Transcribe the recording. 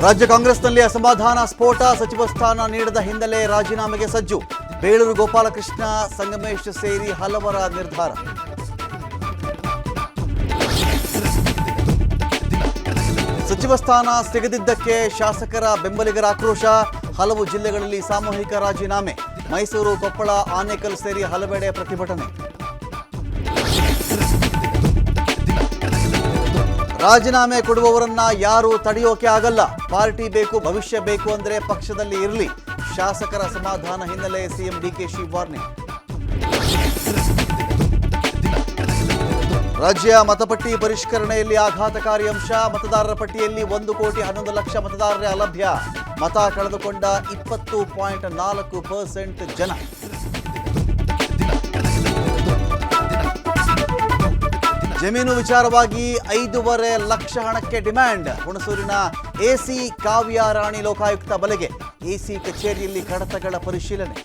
ರಾಜ್ಯ ಕಾಂಗ್ರೆಸ್ನಲ್ಲಿ ಅಸಮಾಧಾನ ಸ್ಫೋಟ. ಸಚಿವ ಸ್ಥಾನ ನೀಡದ ಹಿನ್ನೆಲೆ ರಾಜೀನಾಮೆಗೆ ಸಜ್ಜು. ಬೇಳೂರು ಗೋಪಾಲಕೃಷ್ಣ, ಸಂಗಮೇಶ್ ಸೇರಿ ಹಲವರ ನಿರ್ಧಾರ. ಸಚಿವ ಸ್ಥಾನ ಸಿಗದಿದ್ದಕ್ಕೆ ಶಾಸಕರ ಬೆಂಬಲಿಗರ ಆಕ್ರೋಶ. ಹಲವು ಜಿಲ್ಲೆಗಳಲ್ಲಿ ಸಾಮೂಹಿಕ ರಾಜೀನಾಮೆ. ಮೈಸೂರು, ಕೊಪ್ಪಳ, ಆನೇಕಲ್ ಸೇರಿ ಹಲವೆಡೆ ಪ್ರತಿಭಟನೆ. ರಾಜೀನಾಮೆ ಕೊಡುವವರನ್ನ ಯಾರು ತಡೆಯೋಕೆ ಆಗಲ್ಲ. ಪಾರ್ಟಿ ಬೇಕು, ಭವಿಷ್ಯ ಬೇಕು ಅಂದ್ರೆ ಪಕ್ಷದಲ್ಲಿ ಇರಲಿ. ಶಾಸಕರ ಅಸಮಾಧಾನ ಹಿನ್ನೆಲೆ ಸಿಎಂ ಡಿಕೆಶಿ ವಾರ್ನಿಂಗ್. ರಾಜ್ಯ ಮತಪಟ್ಟಿ ಪರಿಷ್ಕರಣೆಯಲ್ಲಿ ಆಘಾತಕಾರಿ ಅಂಶ. ಮತದಾರರ ಪಟ್ಟಿಯಲ್ಲಿ 1,11,00,000 ಮತದಾರರೇ ಅಲಭ್ಯ. ಮತ ಕಳೆದುಕೊಂಡ 20.4% ಜನ. ಜಮೀನು ವಿಚಾರವಾಗಿ 5.5 ಲಕ್ಷ ಹಣಕ್ಕೆ ಡಿಮ್ಯಾಂಡ್. ಹುಣಸೂರಿನ ಎಸಿ ಕಾವ್ಯ ರಾಣಿ ಲೋಕಾಯುಕ್ತ ಬಲೆಗೆ. ಎಸಿ ಕಚೇರಿಯಲ್ಲಿ ಕಡತಗಳ ಪರಿಶೀಲನೆ.